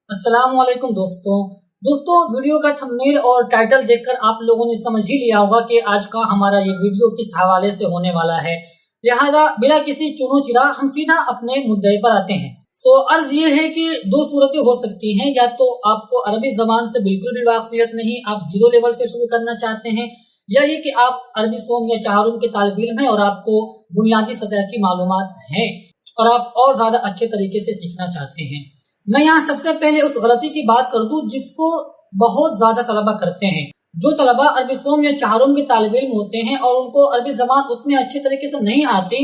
अस्सलाम वालेकुम दोस्तों वीडियो का थंबनेल और टाइटल देखकर आप लोगों ने समझ ही लिया होगा कि आज का हमारा ये वीडियो किस हवाले से होने वाला है। लिहाजा बिना किसी चुनो चिरा हम सीधा अपने मुद्दे पर आते हैं। अर्ज ये है कि दो सूरतें हो सकती हैं, या तो आपको अरबी जबान से बिल्कुल भी वाकफियत नहीं, आप जीरो लेवल से शुरू करना चाहते हैं, या ये कि आप अरबी सोम या चाहरुम के तालिब इल्म हैं और आपको बुनियादी सतह की मालूमात हैं और आप और ज्यादा अच्छे तरीके से सीखना चाहते हैं। मैं यहाँ सबसे पहले उस गलती की बात कर दूं जिसको बहुत ज्यादा तलबा करते हैं। जो तलबा अरबी सोम या चाहरुम के तालिब इल्म होते हैं और उनको अरबी जबान उतने अच्छे तरीके से नहीं आती,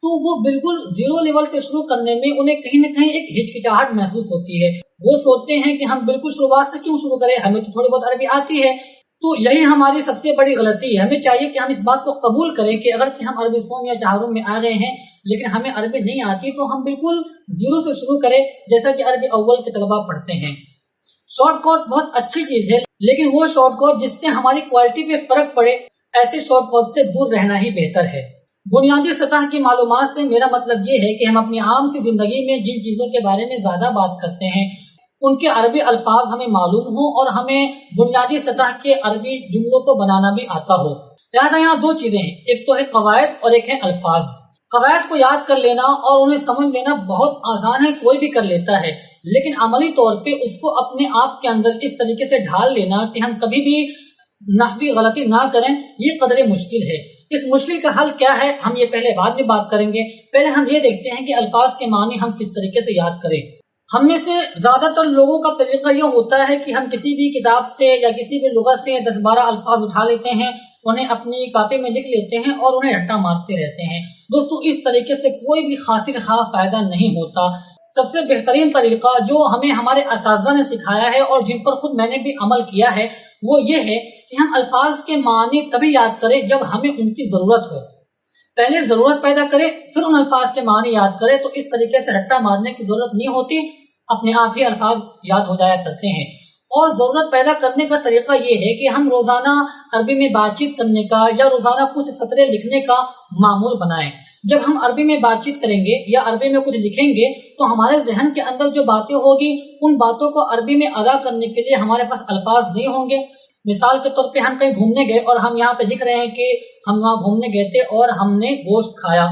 तो वो बिल्कुल जीरो लेवल से शुरू करने में उन्हें कहीं न कहीं एक हिचकिचाहट महसूस होती है। वो सोचते हैं कि हम बिल्कुल शुरुआत से क्यों शुरू करें, हमें तो थोड़ी बहुत अरबी आती है। तो यही हमारी सबसे बड़ी गलती है। हमें चाहिए कि हम इस बात को कबूल करें कि अगर हम अरबी सोम या चाहरुम में आ गए हैं लेकिन हमें अरबी नहीं आती, तो हम बिल्कुल जीरो से शुरू करें, जैसा कि अरबी अव्वल के तलबा पढ़ते हैं। शॉर्टकट बहुत अच्छी चीज है, लेकिन वो शॉर्टकट जिससे हमारी क्वालिटी पे फर्क पड़े, ऐसे शॉर्टकट से दूर रहना ही बेहतर है। बुनियादी सतह की मालूमात से मेरा मतलब ये है कि हम अपनी आम सी जिंदगी में जिन चीजों के बारे में ज्यादा बात करते हैं उनके अरबी अल्फाज हमें मालूम हो और हमें बुनियादी सतह के अरबी जुमलों को बनाना भी आता हो। यहाँ दो चीजें हैं, एक तो है कवायद और एक है अल्फाज। कवायद को याद कर लेना और उन्हें समझ लेना बहुत आसान है, कोई भी कर लेता है, लेकिन अमली तौर पे उसको अपने आप के अंदर इस तरीके से ढाल लेना कि हम कभी भी नहवी गलती ना करें, ये कदरे मुश्किल है। इस मुश्किल का हल क्या है, हम ये पहले बाद में बात करेंगे। पहले हम ये देखते हैं कि अल्फाज के मानी हम किस तरीके से याद करें। हम में से ज्यादातर लोगों का तरीका ये होता है कि हम किसी भी किताब से या किसी भी लुगत से 10-12 अल्फाज उठा लेते हैं, उन्हें अपनी कॉपी में लिख लेते हैं और उन्हें रट्टा मारते रहते हैं। दोस्तों, इस तरीके से कोई भी खातिर खा फायदा नहीं होता। सबसे बेहतरीन तरीका जो हमें हमारे असातिज़ा ने सिखाया है और जिन पर खुद मैंने भी अमल किया है, वो ये है कि हम अल्फाज के मानी तभी याद करें जब हमें उनकी जरूरत हो। पहले जरूरत पैदा करें, फिर उन अल्फाज के मानी याद करें, तो इस तरीके से रट्टा मारने की जरूरत नहीं होती, अपने आप ही अल्फाज याद हो जाया करते हैं। और जरूरत पैदा करने का तरीका ये है कि हम रोजाना अरबी में बातचीत करने का या रोजाना कुछ सतरे लिखने का मामूल बनाएं। जब हम अरबी में बातचीत करेंगे या अरबी में कुछ लिखेंगे, तो हमारे जहन के अंदर जो बातें होगी उन बातों को अरबी में अदा करने के लिए हमारे पास अल्फाज नहीं होंगे। मिसाल के तौर पे हम कहीं घूमने गए और हम यहाँ पे लिख रहे हैं कि हम वहाँ घूमने गए थे और हमने गोश्त खाया,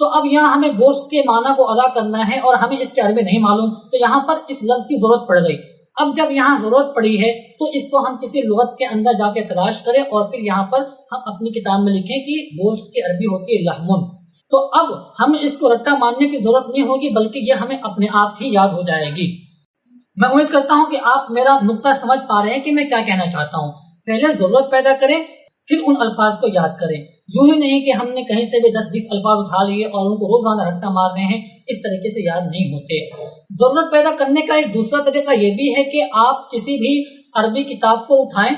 तो अब यहाँ हमें गोश्त के माना को अदा करना है और हमें इसके अरबी नहीं मालूम, तो यहाँ पर इस लफ्ज की जरूरत पड़ गई। अब जब यहाँ जरूरत पड़ी है तो इसको हम किसी लुगत के अंदर जाके तलाश करें और फिर यहाँ पर हम अपनी किताब में लिखें कि गोश्त की अरबी होती है लहमुन। तो अब हमें इसको रट्टा मारने की जरूरत नहीं होगी, बल्कि ये हमें अपने आप ही याद हो जाएगी। मैं उम्मीद करता हूँ कि आप मेरा नुक्ता समझ पा रहे हैं कि मैं क्या कहना चाहता हूँ। पहले जरूरत पैदा करें, फिर उन अल्फाज को याद करें। यूं ही नहीं कि हमने कहीं से भी 10-20 अल्फाज उठा लिए और उनको रोजाना रट्टा मार रहे हैं, इस तरीके से याद नहीं होते। जरूरत पैदा करने का एक दूसरा तरीका ये भी है कि आप किसी भी अरबी किताब को उठाएं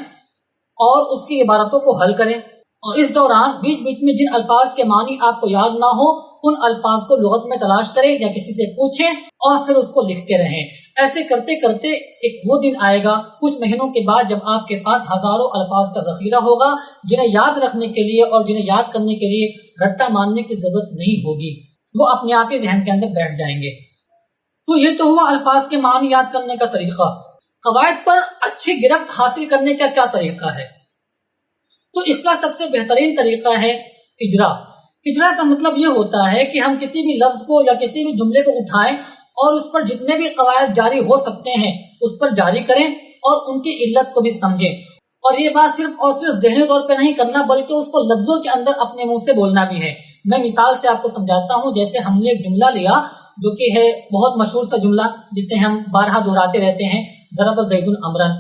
और उसकी इबारतों को हल करें, और इस दौरान बीच बीच में जिन अल्फाज के मानी आपको याद ना हो उन अल्फाज को लुगत में तलाश करें या किसी से पूछें और फिर उसको लिखते रहें। ऐसे करते करते एक वो दिन आएगा कुछ महीनों के बाद जब आपके पास हजारों अल्फाज का जखीरा होगा, जिन्हें याद रखने के लिए और जिन्हें याद करने के लिए रट्टा मारने की जरूरत नहीं होगी, वो अपने आप ही जहन के अंदर बैठ जाएंगे। तो ये तो हुआ अल्फाज के मानी याद करने का तरीका। कवायद पर अच्छी गिरफ्त हासिल करने का क्या तरीका है? तो इसका सबसे बेहतरीन तरीका है इजरा। इजरा का मतलब ये होता है कि हम किसी भी लफ्ज को या किसी भी जुमले को उठाएं और उस पर जितने भी कवायद जारी हो सकते हैं उस पर जारी करें और उनकी इल्लत को भी समझें। और ये बात सिर्फ और सिर्फ ज़हनी तौर पे नहीं करना, बल्कि उसको लफ्जों के अंदर अपने मुंह से बोलना भी है। मैं मिसाल से आपको समझाता हूँ। जैसे हमने एक जुमला लिया जो कि है बहुत मशहूर सा जुमला जिसे हम बारहा दोहराते रहते हैं, ज़रब ज़ैदुन अमरन।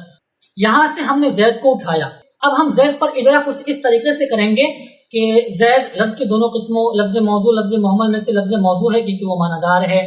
यहाँ से हमने जैद को उठाया। अब हम जैद पर इजरा कुछ इस तरीके से करेंगे कि जैद लफ्ज की दोनों किस्मों, लफ्ज मौजू लफ्ज मोहम्मद में से लफ्ज मौजू है क्योंकि वो मानादार है।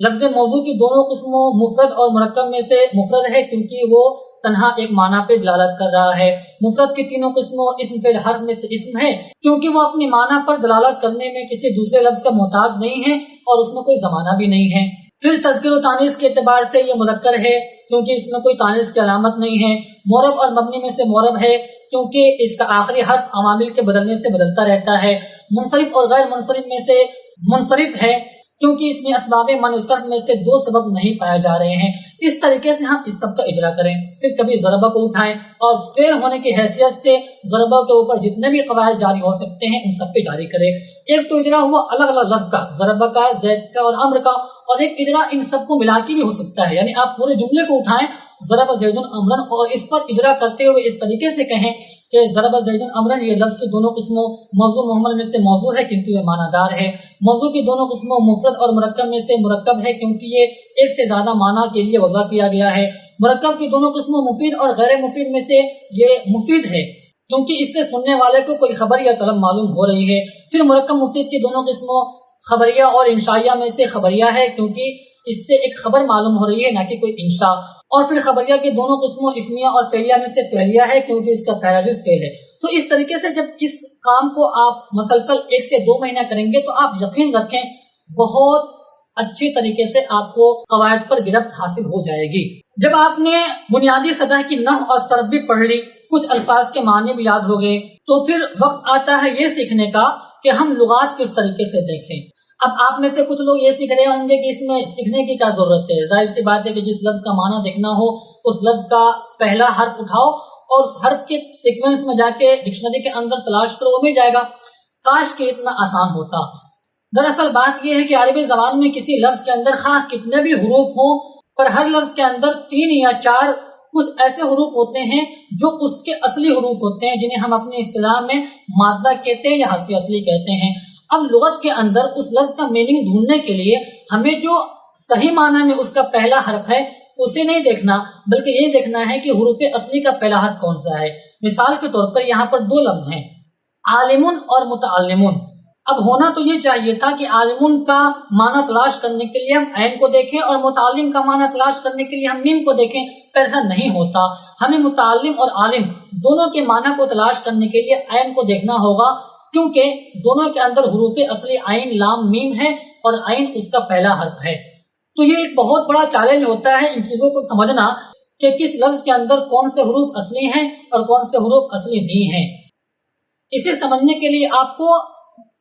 लफ्ज मौजू की दोनों किस्मों मुफरद और मुरक्कब में से मुफरद है क्योंकि वो तन्हा एक माना पे दलालत कर रहा है। मुफरद की तीनों किस्मों इस्म फेल हर्फ में से इस्म है क्योंकि वो अपनी माना पर दलालत करने में किसी दूसरे लफ्ज का मोहताज नहीं है और उसमें कोई जमाना भी नहीं है। फिर तज़किर व तानीस के एतबार से ये मुज़क्कर है क्योंकि इसमें कोई तानीस की अलामत नहीं है। मोरब और मबनी में से मोरब है क्योंकि इसका आखिरी हर्फ अवामिल के बदलने से बदलता रहता है। मुनसरिफ और गैर मुनसरिफ में से मुनसरिफ है क्योंकि इसमें असबाब मन सर्फ में से दो सबब नहीं पाए जा रहे हैं। इस तरीके से हम इस सब का इजरा करें। फिर कभी ज़रबा को उठाएं और फेल होने की हैसियत से ज़रबा के ऊपर जितने भी कवायद जारी हो सकते हैं उन सब पे जारी करें। एक तो इजरा हुआ अलग अलग लफ्ज का, ज़रबा का, ज़ैद का और अम्र का, और एक इजरा इन सबको मिला के भी हो सकता है। यानी आप पूरे जुमले को उठाएं ज़रबा ज़ैदुन अमरन और इस पर इजरा करते हुए इस तरीके से कहें कि ज़रबा ज़ैदुन अमरन ये लफ्ज़ की दोनों किस्मों मौजू मुहम्मल में से मौजू है क्योंकि ये मानादार है। मौजू की दोनों किस्मों मुफरद और मुरक्कब में से मुरक्कब है क्योंकि ये एक से ज्यादा माना के लिए वज़ा किया गया है। मुरक्कब की दोनों किस्मों मुफीद और गैर मुफीद में से ये मुफीद है क्योंकि इससे सुनने वाले को कोई खबर या तलब मालूम हो रही है। फिर मुरक्कब मुफीद की दोनों किस्मों खबरिया और इंशाइया में से खबरिया है क्योंकि इससे एक खबर मालूम हो रही है ना कि कोई इंशा। और फिर खबरिया की दोनों किस्मों इसमिया और फेलिया में से फेलिया है क्योंकि इसका पहला जुज़ फेल है। तो इस तरीके से जब इस काम को आप मसलसल 1 से 2 महीना करेंगे तो आप यकीन रखें बहुत अच्छी तरीके से आपको कवायद पर गिरफ्त हासिल हो जाएगी। जब आपने बुनियादी सतह की नहव और सर्फ भी पढ़ ली, कुछ अल्फाज के माने भी याद हो गए, तो फिर वक्त आता है ये सीखने का कि हम लुगात किस तरीके से देखें। अब आप में से कुछ लोग ये सीख रहे होंगे कि इसमें सीखने की क्या जरूरत है। जाहिर सी बात है कि जिस लफ्ज का माना देखना हो उस लफ्ज का पहला हर्फ उठाओ और उस हर्फ के सीक्वेंस में जाके डिक्शनरी के अंदर तलाश करो, वो मिल जाएगा। काश कि इतना आसान होता। दरअसल बात यह है कि अरबी ज़बान में किसी लफ्ज के अंदर खा कितने भी हुरूफ हो, पर हर लफ्ज के अंदर 3 या 4 कुछ ऐसे हुरूफ होते हैं जो उसके असली हुरूफ होते हैं, जिन्हें हम अपने इस्तिलाह में मादा कहते हैं या हर्फ असली कहते हैं। अब लुगत के अंदर उस लफ्ज का मीनिंग ढूंढने के लिए हमें जो सही माना में उसका पहला हर्फ है उसे नहीं देखना, बल्कि ये देखना है कि हुरूफ असली का पहला हर्फ कौन सा है। मिसाल के तौर पर यहाँ पर 2 लफ्ज हैं, आलिमुन और मुतअल्लिमुन। अब होना तो ये चाहिए था कि आलिमुन का माना तलाश करने के लिए हम ऐन को देखें और मुतअल्लिम का माना तलाश करने के लिए हम मीम को देखें, पर ऐसा नहीं होता। हमें मुतअल्लिम और आलिम दोनों के माना को तलाश करने के लिए ऐन को देखना होगा, क्योंकि दोनों के अंदर हुरूफ असली आइन लाम मीम है और आइन उसका पहला हर्फ है। तो ये एक बहुत बड़ा चैलेंज होता है इन चीजों को समझना कि किस लफ्ज के अंदर कौन से हुरूफ असली हैं और कौन से हुरूफ असली नहीं हैं। इसे समझने के लिए आपको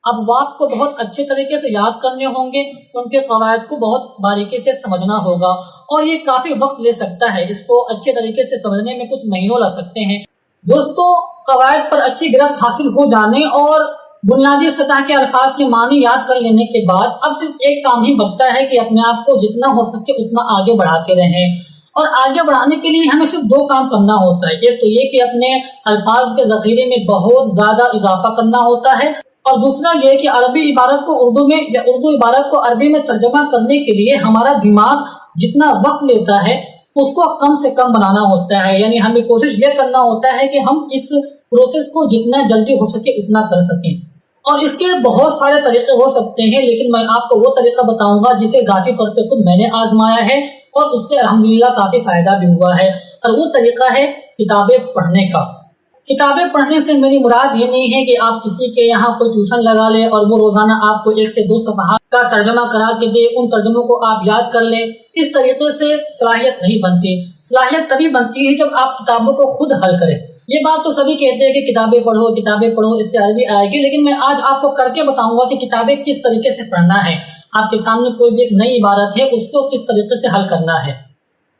अबवाब को बहुत अच्छे तरीके से याद करने होंगे, उनके कवायद को बहुत बारीकी से समझना होगा और ये काफी वक्त ले सकता है। इसको अच्छे तरीके से समझने में कुछ महीनों लग सकते हैं। दोस्तों, कवायद पर अच्छी गिरफ्त हासिल हो जाने और बुनियादी सतह के अल्फाज के मानी याद कर लेने के बाद अब सिर्फ एक काम ही बचता है कि अपने आप को जितना हो सके उतना आगे बढ़ाते रहें। और आगे बढ़ाने के लिए हमें सिर्फ 2 काम करना होता है। एक तो ये कि अपने अल्फाज के जखीरे में बहुत ज्यादा इजाफा करना होता है, और दूसरा ये कि अरबी इबारत को उर्दू में या उर्दू इबारत को अरबी में तर्जमा करने के लिए हमारा दिमाग जितना वक्त लेता है उसको कम से कम बनाना होता है। यानी हमें कोशिश ये करना होता है कि हम इस प्रोसेस को जितना जल्दी हो सके उतना कर सकें। और इसके बहुत सारे तरीके हो सकते हैं, लेकिन मैं आपको वो तरीका बताऊंगा जिसे जाती तौर पे खुद मैंने आजमाया है और उससे अल्हम्दुलिल्लाह काफी फायदा भी हुआ है। और वो तरीका है किताबें पढ़ने का। किताबें पढ़ने से मेरी मुराद ये नहीं है कि आप किसी के यहाँ कोई ट्यूशन लगा ले और वो रोजाना आपको 1 से 2 सफ़हा का तर्जमा करा के दे, उन तर्जमों को आप याद कर ले। इस तरीके से सलाहियत नहीं बनती। सलाहियत तभी बनती है जब आप किताबों को खुद हल करें। ये बात तो सभी कहते हैं कि किताबें पढ़ो इससे अरबी आएगी, लेकिन मैं आज आपको करके बताऊंगा कि किताबें किस तरीके से पढ़ना है। आपके सामने कोई भी एक नई इबारत है उसको किस तरीके से हल करना है।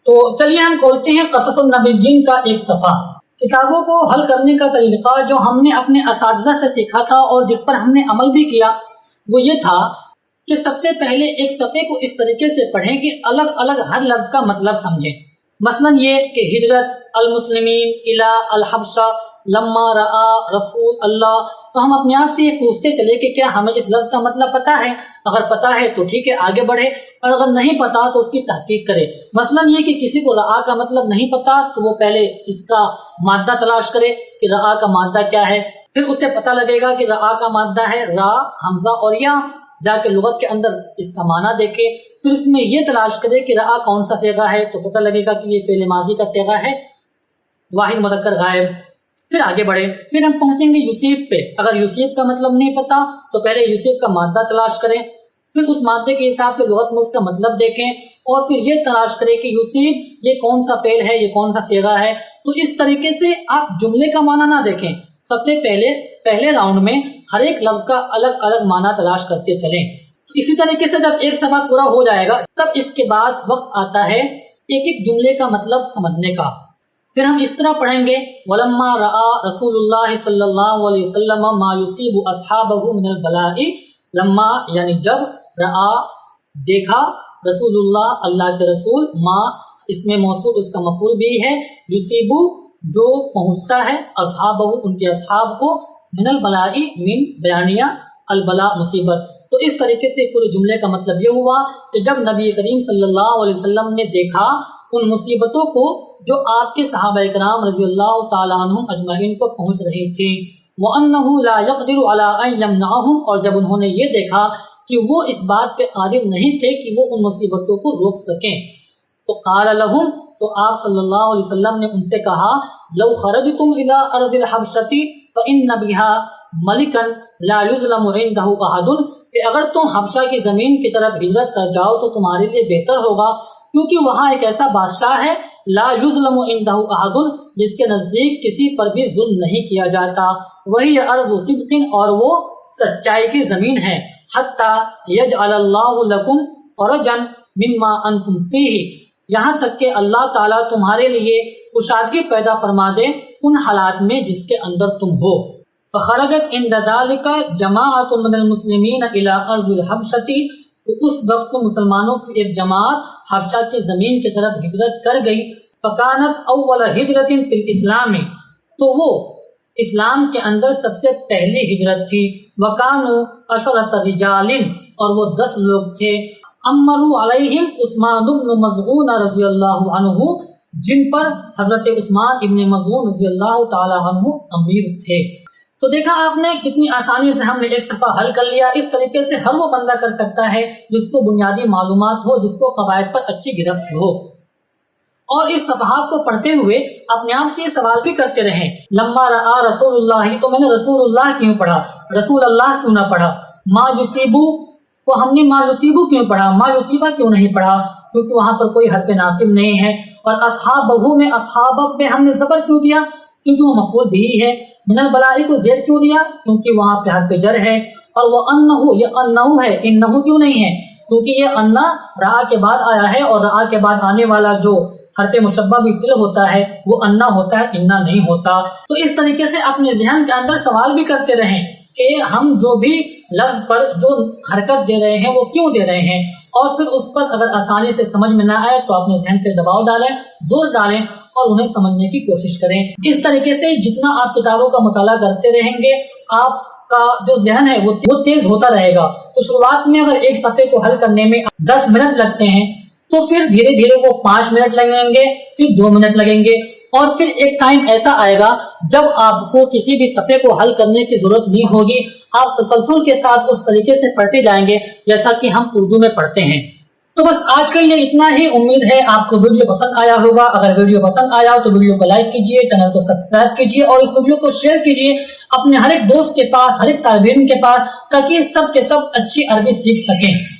तो चलिए हम खोलते हैं क़ससुन नबीय्यीन का एक सफ़ा। किताबों को हल करने का तरीका जो हमने अपने असातिज़ा से सीखा था और जिस पर हमने अमल भी किया वो ये था कि सबसे पहले एक सफ़े को इस तरीके से पढ़ें कि अलग अलग हर लफ्ज का मतलब समझें। मसलन ये कि हिजरत, अल मुस्लिमीन, इला, अल हबशा, लम्मा रआ रसूल अल्लाह। तो हम अपने आप से ये पूछते चले कि क्या हमें इस लफ्ज का मतलब पता है। अगर पता है तो ठीक है, आगे बढ़े, और अगर नहीं पता तो उसकी तहकीक करे। मसलन ये कि किसी को रआ का मतलब नहीं पता तो वो पहले इसका मादा तलाश करे कि रआ का मादा क्या है। फिर उसे पता लगेगा कि रआ का मादा है रा, हमजा और या। जाके लुगत के अंदर इसका माना देखे, फिर इसमें ये तलाश करे कि रआ कौन सा सेगा है, तो पता लगेगा कि ये फेल माजी का सेगा है, वाहिद मुदक्कर गायब। फिर आगे बढ़े, फिर हम पहुंचेंगे यूसीफ पे। अगर यूसीफ का मतलब नहीं पता तो पहले यूसीफ का मादा तलाश करें, फिर उस मादे के हिसाब से लुगत में उसका मतलब देखें और फिर ये तलाश करें कि यूसीफ ये कौन सा फेल है, ये कौन सा सेगा है। तो इस तरीके से आप जुमले का माना ना देखें, सबसे पहले राउंड में हर एक लफ्ज का अलग अलग माना तलाश करते चलें। तो इसी तरीके से जब एक सवाल पूरा हो जाएगा तब इसके बाद वक्त आता है एक एक जुमले का मतलब समझने का। फिर हम इस तरह पढ़ेंगे, वलम्मा रआ रसूलुल्लाह सल्लल्लाहु अलैहि वसल्लम मा युसीबु अस्हाबहु मिनल बलाइ, लम्मा यानी जब, रआ देखा, रसूलुल्लाह अल्लाह के रसूल, मा इसमें मौसूल उसका मफूल भी है, युसीबु जो पहुंचता है, अस्हाबहु उनके अस्हाब को, मिनल बलाइ मिन बयानिया अल बला मुसीबत। तो इस तरीके से पूरे जुमले का मतलब ये हुआ कि जब नबी करीम सल्लल्लाहु अलैहि वसल्लम ने देखा उन मुसीबतों को जो आपके सहाबा इकराम रज़ियल्लाहु ताला अन्हुम अजमईन को पहुंच रही थी, व अन्नहु ला यक़दिरु अला अन यमनअहुम, और जब उन्होंने ये देखा कि वो इस बात पे कादिर नहीं थे कि वो उन मुसीबतों को रोक सकें, तो क़ाल लहुम, तो आप सल्लल्लाहु अलैहि वसल्लम ने उनसे कहा, लौ खरजतुम इला अर्ज़िल हबशती फ इन्न बिहा मलिकन ला युज़लमु इंदहु अहदुन, कि अगर तुम हबशा की जमीन की तरफ हिजरत कर जाओ तो तुम्हारे लिए बेहतर होगा, क्योंकि वहाँ एक ऐसा बादशाह है, ला युज़लमु इंदहु अहदुन, जिसके नजदीक किसी पर भी जुल्म नहीं किया जाता, वही अर्ज़ु सिद्क़िन, और वो सच्चाई की जमीन है, हत्ता यजअलल्लाहु लकुम फरजन मिम्मा अंतुम फीही, यहाँ तक कि अल्लाह ताला तुम्हारे लिए कुशादगी पैदा फरमा दे उन हालात में जिसके अंदर तुम हो। फखरजत इंद ज़ालिका जमाअतुन मिनल मुस्लिमीन इला अर्ज़िल हबशती, तो उस वक्त मुसलमानों की एक जमात हबशा की जमीन की तरफ हिजरत कर गई। फकानत अव्वल हिजरतिन फिल इस्लामी, तो वो इस्लाम के अंदर सबसे पहली हिजरत थी। वकानु अशरत रिजालिन, और वो 10 लोग थे। अम्मरु अलैहिम उस्मान इब्न मज़ऊन रज़ियल्लाहु अन्हु, जिन पर हजरत उस्मान इब्न मज़ऊन रज़ियल्लाहु ताला अन्हु अमीर थे। तो देखा आपने कितनी आसानी से हमने एक सफ़ा हल कर लिया। इस तरीके से हर वो बंदा कर सकता है जिसको बुनियादी मालूमात हो, जिसको कवायद पर अच्छी गिरफ्त हो। और इस सफ़हात को पढ़ते हुए अपने आप से ये सवाल भी करते रहें, लम्मा रआ रसूलुल्लाह, तो मैंने रसूलुल्लाह क्यों पढ़ा, रसूल अल्लाह क्यों ना पढ़ा, मा युसीबु को हमने मा युसीबु क्यों पढ़ा, मा युसीबा क्यों नहीं पढ़ा, क्योंकि वहां पर कोई हर्फ नासिब नहीं है। और अस्हाबहु में अस्हाब पे हमने जबर क्यों दिया, क्योंकि वो मफूल भी है। मिनल बलाई को ज़ेर क्यों दिया, क्योंकि वहां पे हर्फ जर है। और वो अन्नहु, ये अन्नहु है, इन्नहु क्यों नहीं है, क्योंकि ये अन्ना रा के बाद आया है, और रा के बाद आने वाला जो हर्फ मुशब्बा भी फिल होता है वो अन्ना होता है, इन्ना नहीं होता। तो इस तरीके से अपने ज़हन के अंदर सवाल भी करते रहें कि हम जो भी लफ्ज पर जो हरकत दे रहे हैं वो क्यों दे रहे हैं, और फिर उस पर अगर आसानी से समझ में ना आए तो अपने ज़हन पे दबाव डालें, जोर डालें और उन्हें समझने की कोशिश करें। इस तरीके से जितना आप किताबों का मुताला करते रहेंगे आपका जो ज़हन है वो तेज होता रहेगा। तो शुरुआत में अगर एक सफ़े को हल करने में 10 मिनट लगते हैं तो फिर धीरे धीरे वो 5 मिनट लगेंगे, फिर 2 मिनट लगेंगे, और फिर एक टाइम ऐसा आएगा जब आपको किसी भी सफ़े को हल करने की जरूरत नहीं होगी। आप तसलसल के साथ उस तरीके से पढ़ते जाएंगे जैसा कि हम उर्दू में पढ़ते हैं। तो बस आज के लिए इतना ही। उम्मीद है आपको वीडियो पसंद आया होगा। अगर वीडियो पसंद आया हो तो वीडियो को लाइक कीजिए, चैनल को सब्सक्राइब कीजिए और इस वीडियो को शेयर कीजिए अपने हर एक दोस्त के पास, हर एक तालिब इल्म के पास, ताकि सब के सब अच्छी अरबी सीख सकें।